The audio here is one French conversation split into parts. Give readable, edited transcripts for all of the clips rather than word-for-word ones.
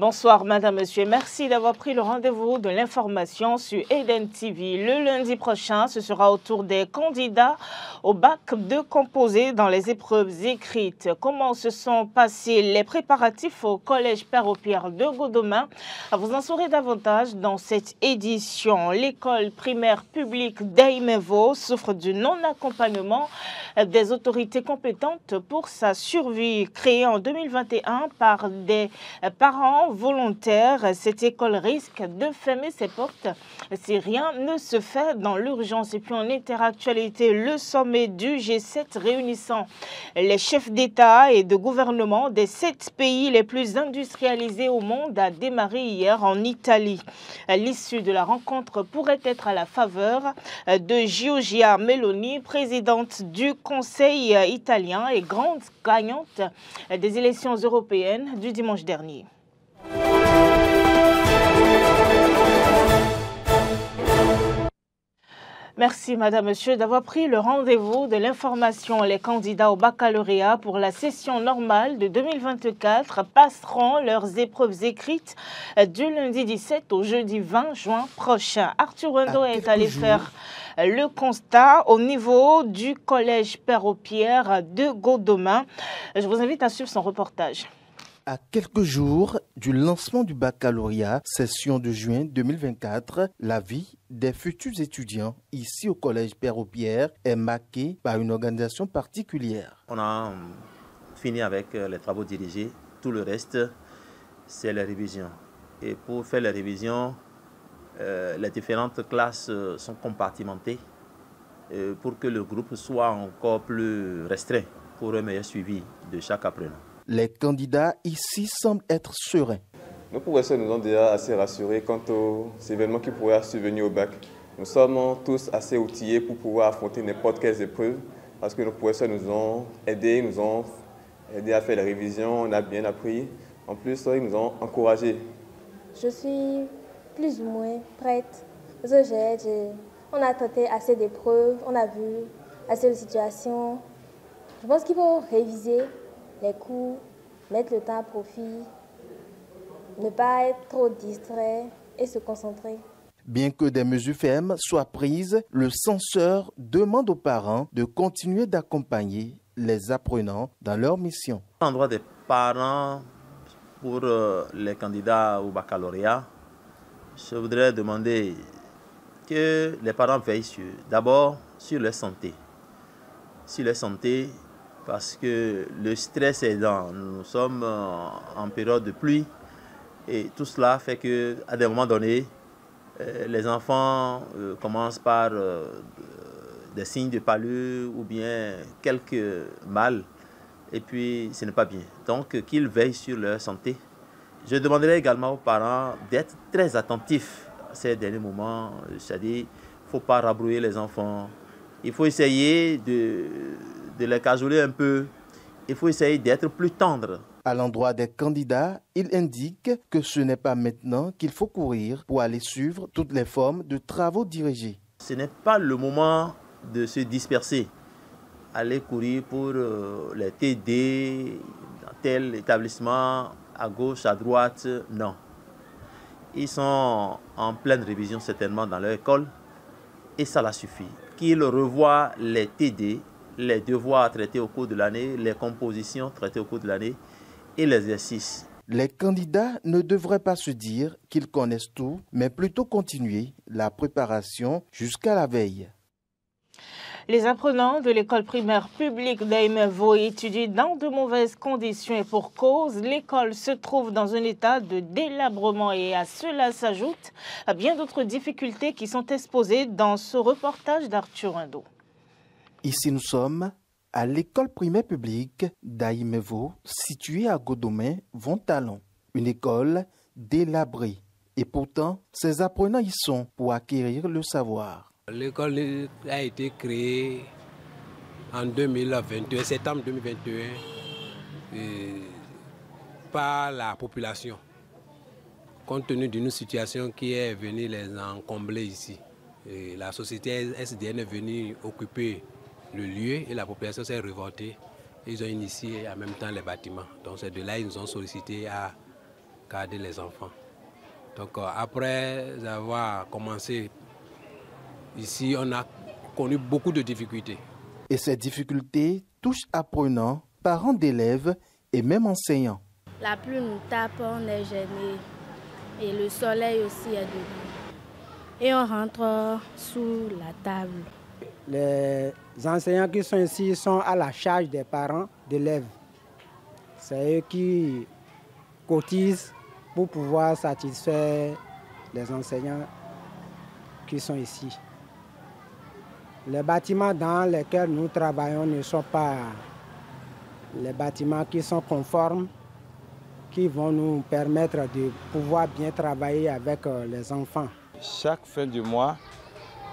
Bonsoir Madame, Monsieur. Merci d'avoir pris le rendez-vous de l'information sur Eden TV. Le lundi prochain, ce sera au tour des candidats au bac de composé dans les épreuves écrites. Comment se sont passés les préparatifs au collège Père-au-Pierre de Godomain? Vous en saurez davantage dans cette édition. L'école primaire publique d'Aimevo souffre du non-accompagnement des autorités compétentes pour sa survie. Créée en 2021 par des parents volontaires, cette école risque de fermer ses portes si rien ne se fait dans l'urgence. Et puis en interactualité, le sommet du G7 réunissant les chefs d'État et de gouvernement des 7 pays les plus industrialisés au monde a démarré hier en Italie. L'issue de la rencontre pourrait être à la faveur de Giorgia Meloni, présidente du Conseil italien et grande gagnante des élections européennes du dimanche dernier. Merci Madame, Monsieur d'avoir pris le rendez-vous de l'information. Les candidats au baccalauréat pour la session normale de 2024 passeront leurs épreuves écrites du lundi 17 au jeudi 20 juin prochain. Arthur Wendo est allé faire le constat au niveau du collège Père-au-Pierre de Godomain. Je vous invite à suivre son reportage. À quelques jours du lancement du baccalauréat, session de juin 2024, la vie des futurs étudiants ici au collège Père-au-Pierre est marquée par une organisation particulière. On a fini avec les travaux dirigés. Tout le reste, c'est les révisions. Et pour faire les révisions, les différentes classes sont compartimentées pour que le groupe soit encore plus restreint pour un meilleur suivi de chaque apprenant. Les candidats ici semblent être sereins. Nos professeurs nous ont déjà assez rassurés quant aux événements qui pourraient survenir au bac. Nous sommes tous assez outillés pour pouvoir affronter n'importe quelles épreuves parce que nos professeurs nous ont aidés à faire les révisions, on a bien appris. En plus, ils nous ont encouragés. Je suis plus ou moins prête. Parce que on a traité assez d'épreuves, on a vu assez de situations. Je pense qu'il faut réviser les cours, mettre le temps à profit, ne pas être trop distrait et se concentrer. Bien que des mesures fermes soient prises, le censeur demande aux parents de continuer d'accompagner les apprenants dans leur mission. À l'endroit des parents, pour les candidats au baccalauréat, je voudrais demander que les parents veillent d'abord sur leur santé. Sur leur santé, parce que le stress est aidant. Nous sommes en période de pluie et tout cela fait qu'à des moments donnés, les enfants commencent par des signes de pâlure ou bien quelques mal et puis ce n'est pas bien. Donc qu'ils veillent sur leur santé. Je demanderai également aux parents d'être très attentifs à ces derniers moments, c'est-à-dire il ne faut pas rabrouer les enfants. Il faut essayer de les cajoler un peu. Il faut essayer d'être plus tendre. À l'endroit des candidats, il indique que ce n'est pas maintenant qu'il faut courir pour aller suivre toutes les formes de travaux dirigés. Ce n'est pas le moment de se disperser. Aller courir pour les TD, dans tel établissement, à gauche, à droite, non. Ils sont en pleine révision certainement dans leur école et ça leur suffit. Qu'ils revoient les TD, les devoirs traités au cours de l'année, les compositions traitées au cours de l'année et l'exercice. Les candidats ne devraient pas se dire qu'ils connaissent tout, mais plutôt continuer la préparation jusqu'à la veille. Les apprenants de l'école primaire publique d'Aimevo étudient dans de mauvaises conditions et pour cause, l'école se trouve dans un état de délabrement et à cela s'ajoutent bien d'autres difficultés qui sont exposées dans ce reportage d'Arthur Wendo. Ici nous sommes à l'école primaire publique d'Aimevo, située à Godomain, Vontalon. Une école délabrée. Et pourtant, ces apprenants y sont pour acquérir le savoir. L'école a été créée en 2021, septembre 2021, par la population, compte tenu d'une situation qui est venue les encombrer ici. Et la société SDN est venue occuper le lieu et la population s'est révoltée. Ils ont initié en même temps les bâtiments. Donc c'est de là qu'ils nous ont sollicité à garder les enfants. Donc après avoir commencé ici, on a connu beaucoup de difficultés. Et ces difficultés touchent apprenants, parents d'élèves et même enseignants. La pluie nous tape, on est gêné et le soleil aussi est debout. Et on rentre sous la table. Les enseignants qui sont ici sont à la charge des parents d'élèves. C'est eux qui cotisent pour pouvoir satisfaire les enseignants qui sont ici. Les bâtiments dans lesquels nous travaillons ne sont pas les bâtiments qui sont conformes, qui vont nous permettre de pouvoir bien travailler avec les enfants. Chaque fin du mois,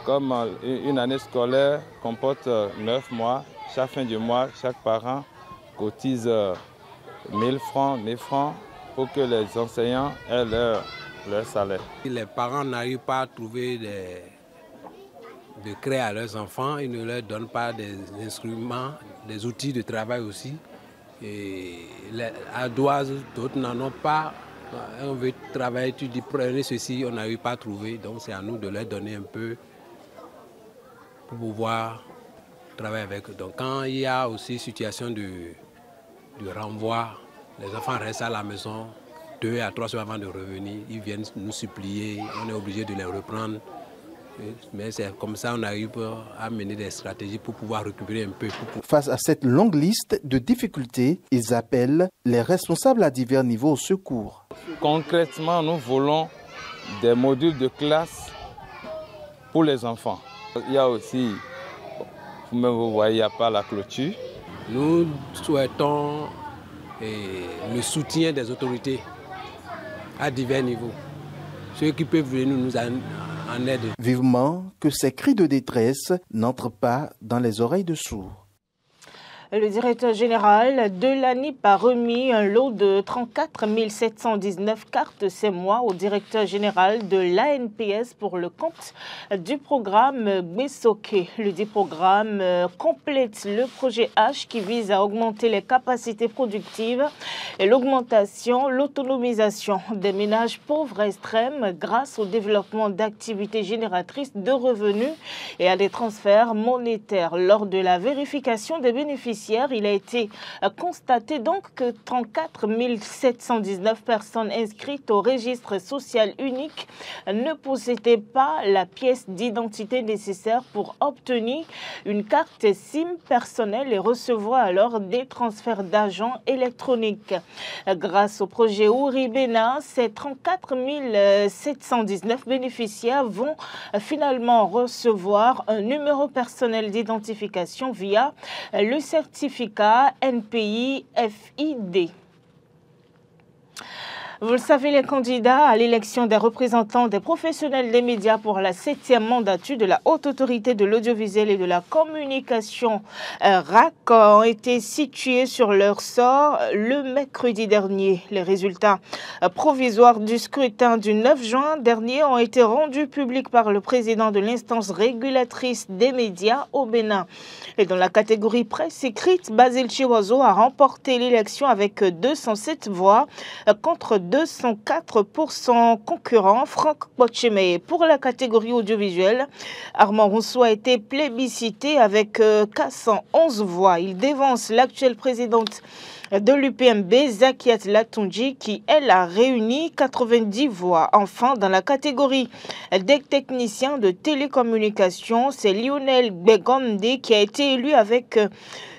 comme une année scolaire comporte 9 mois, chaque fin du mois, chaque parent cotise 1000 francs, 1000 francs pour que les enseignants aient leur salaire. Si les parents n'arrivent pas à trouver de créer à leurs enfants, ils ne leur donnent pas des instruments, des outils de travail aussi. Et les ardoises, d'autres n'en ont pas. On veut travailler, tu dis prenez ceci, on n'arrive pas à trouver. Donc c'est à nous de leur donner un peu pour pouvoir travailler avec eux. Donc quand il y a aussi situation de renvoi, les enfants restent à la maison 2 à 3 heures avant de revenir. Ils viennent nous supplier, on est obligé de les reprendre. Mais c'est comme ça qu'on arrive à mener des stratégies pour pouvoir récupérer un peu. Face à cette longue liste de difficultés, ils appellent les responsables à divers niveaux au secours. Concrètement, nous voulons des modules de classe pour les enfants. Il y a aussi, vous voyez, il n'y a pas la clôture. Nous souhaitons le soutien des autorités à divers niveaux. Ceux qui peuvent venir nous en aide. Vivement que ces cris de détresse n'entrent pas dans les oreilles de sourds. Le directeur général de l'ANIP a remis un lot de 34 719 cartes ces mois au directeur général de l'ANPS pour le compte du programme Besoké. Le dit programme complète le projet H qui vise à augmenter les capacités productives et l'autonomisation des ménages pauvres et extrêmes grâce au développement d'activités génératrices de revenus et à des transferts monétaires. Lors de la vérification des bénéficiaires, il a été constaté donc que 34 719 personnes inscrites au registre social unique ne possédaient pas la pièce d'identité nécessaire pour obtenir une carte SIM personnelle et recevoir alors des transferts d'argent électroniques. Grâce au projet Ouribena, ces 34 719 bénéficiaires vont finalement recevoir un numéro personnel d'identification via le certificat NPI FID. Vous le savez, les candidats à l'élection des représentants des professionnels des médias pour la 7e mandature de la Haute Autorité de l'Audiovisuel et de la Communication RAC ont été situés sur leur sort le mercredi dernier. Les résultats provisoires du scrutin du 9 juin dernier ont été rendus publics par le président de l'instance régulatrice des médias au Bénin. Et dans la catégorie presse écrite, Basile Chiwazo a remporté l'élection avec 207 voix contre 204 pour son concurrent Franck Bochemé. Pour la catégorie audiovisuelle, Armand Rousseau a été plébiscité avec 411 voix. Il dévance l'actuelle présidente de l'UPMB, Zakiat Latunji, qui, elle, a réuni 90 voix. Enfin, dans la catégorie des techniciens de télécommunications, c'est Lionel Begomde qui a été élu avec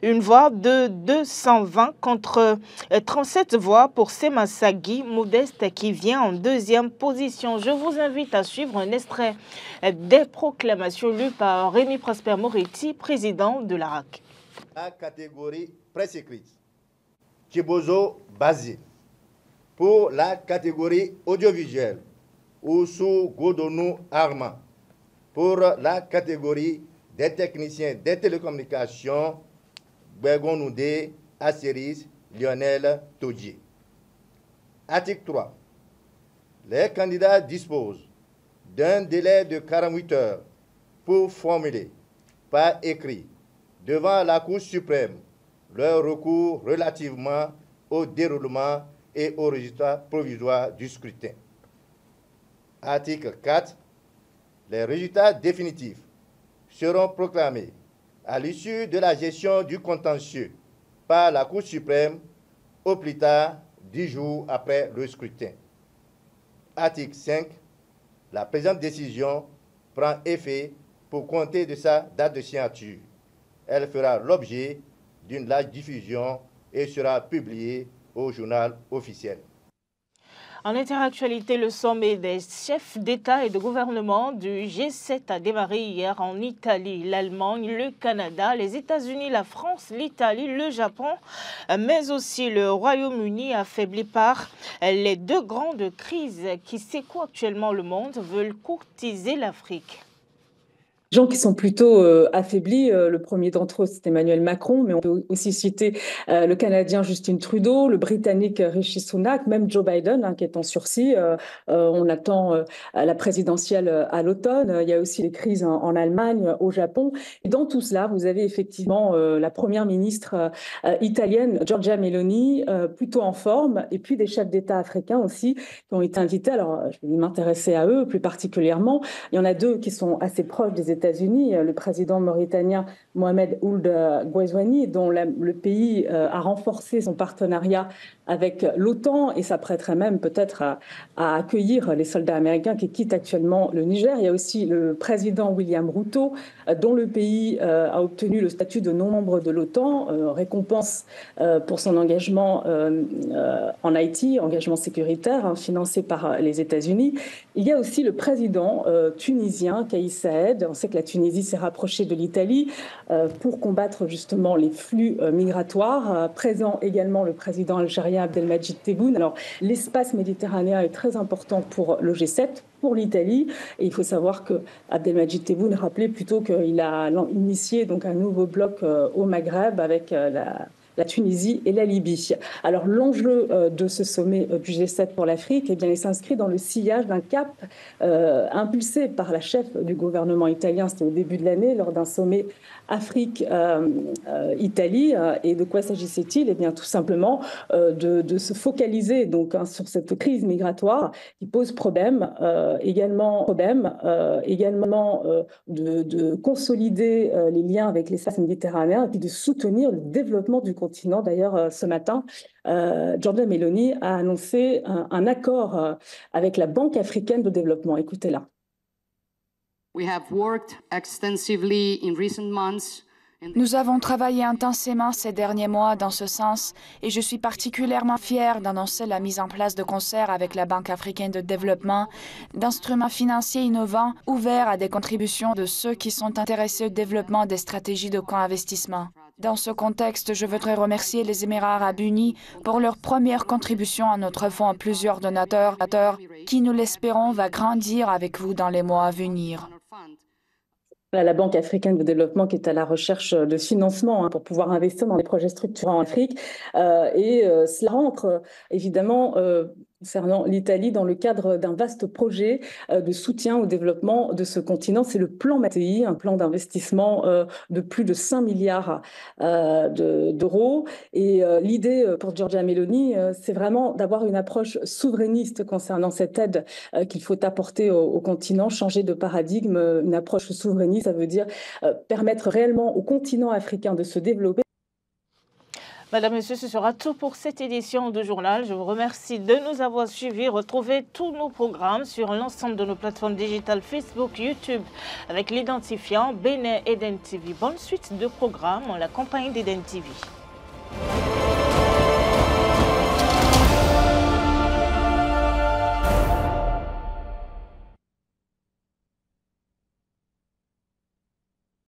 une voix de 220 contre 37 voix pour Semasagi Modeste qui vient en deuxième position. Je vous invite à suivre un extrait des proclamations lues par Rémi Prosper Moretti, président de la RAC. La catégorie presse écrite, Chibozo Basile. Pour la catégorie audiovisuelle, Oussou Godonou Armand. Pour la catégorie des techniciens des télécommunications, Begonoudé Asseris Lionel Todji. Article 3. Les candidats disposent d'un délai de 48 heures pour formuler par écrit devant la Cour suprême leur recours relativement au déroulement et aux résultats provisoires du scrutin. Article 4. Les résultats définitifs seront proclamés à l'issue de la gestion du contentieux par la Cour suprême au plus tard 10 jours après le scrutin. Article 5. La présente décision prend effet pour compter de sa date de signature. Elle fera l'objet d'une large diffusion et sera publiée au journal officiel. En interactualité, le sommet des chefs d'État et de gouvernement du G7 a démarré hier en Italie. L'Allemagne, le Canada, les États-Unis, la France, l'Italie, le Japon, mais aussi le Royaume-Uni, affaibli par les deux grandes crises qui secouent actuellement le monde, veulent courtiser l'Afrique. Gens qui sont plutôt affaiblis. Le premier d'entre eux, c'est Emmanuel Macron, mais on peut aussi citer le Canadien Justin Trudeau, le Britannique Rishi Sunak, même Joe Biden, qui est en sursis. On attend la présidentielle à l'automne. Il y a aussi les crises en Allemagne, au Japon. Et dans tout cela, vous avez effectivement la première ministre italienne, Giorgia Meloni, plutôt en forme, et puis des chefs d'État africains aussi qui ont été invités. Alors, je vais m'intéresser à eux plus particulièrement. Il y en a deux qui sont assez proches des États-Unis, le président mauritanien Mohamed Ould Ghazouani, dont le pays a renforcé son partenariat avec l'OTAN et s'apprêterait même peut-être à accueillir les soldats américains qui quittent actuellement le Niger. Il y a aussi le président William Ruto, dont le pays a obtenu le statut de non-membre de l'OTAN, récompense pour son engagement en Haïti, engagement sécuritaire financé par les États-Unis. Il y a aussi le président tunisien Kais Saied. On sait que la Tunisie s'est rapprochée de l'Italie pour combattre justement les flux migratoires. Présent également le président algérien Abdelmadjid Tebboune. Alors, l'espace méditerranéen est très important pour le G7, pour l'Italie. Et il faut savoir que Abdelmadjid Tebboune rappelait plutôt qu'il a initié donc un nouveau bloc au Maghreb avec la Tunisie et la Libye. Alors l'enjeu de ce sommet du G7 pour l'Afrique, eh bien, il s'inscrit dans le sillage d'un cap impulsé par la chef du gouvernement italien, c'était au début de l'année, lors d'un sommet Afrique-Italie. Et de quoi s'agissait-il? Eh bien, tout simplement de se focaliser donc sur cette crise migratoire qui pose problème, également de consolider les liens avec l'espace méditerranéen et puis de soutenir le développement du continent. D'ailleurs, ce matin, Giorgia Meloni a annoncé un accord avec la Banque africaine de développement. Écoutez-la. Nous avons travaillé intensément ces derniers mois dans ce sens et je suis particulièrement fière d'annoncer la mise en place de concerts avec la Banque africaine de développement d'instruments financiers innovants ouverts à des contributions de ceux qui sont intéressés au développement des stratégies de co-investissement. Dans ce contexte, je voudrais remercier les Émirats arabes unis pour leur première contribution à notre fonds à plusieurs donateurs qui, nous l'espérons, va grandir avec vous dans les mois à venir. La Banque africaine de développement qui est à la recherche de financement pour pouvoir investir dans des projets structurants en Afrique. Cela rentre évidemment concernant l'Italie dans le cadre d'un vaste projet de soutien au développement de ce continent. C'est le plan Mattei, un plan d'investissement de plus de 5 milliards d'euros. Et l'idée pour Giorgia Meloni, c'est vraiment d'avoir une approche souverainiste concernant cette aide qu'il faut apporter au continent, changer de paradigme. Une approche souverainiste, ça veut dire permettre réellement au continent africain de se développer. Madame, Monsieur, ce sera tout pour cette édition de journal. Je vous remercie de nous avoir suivis. Retrouvez tous nos programmes sur l'ensemble de nos plateformes digitales Facebook, YouTube, avec l'identifiant Bénin Eden TV. Bonne suite de programmes en la compagnie d'Eden TV.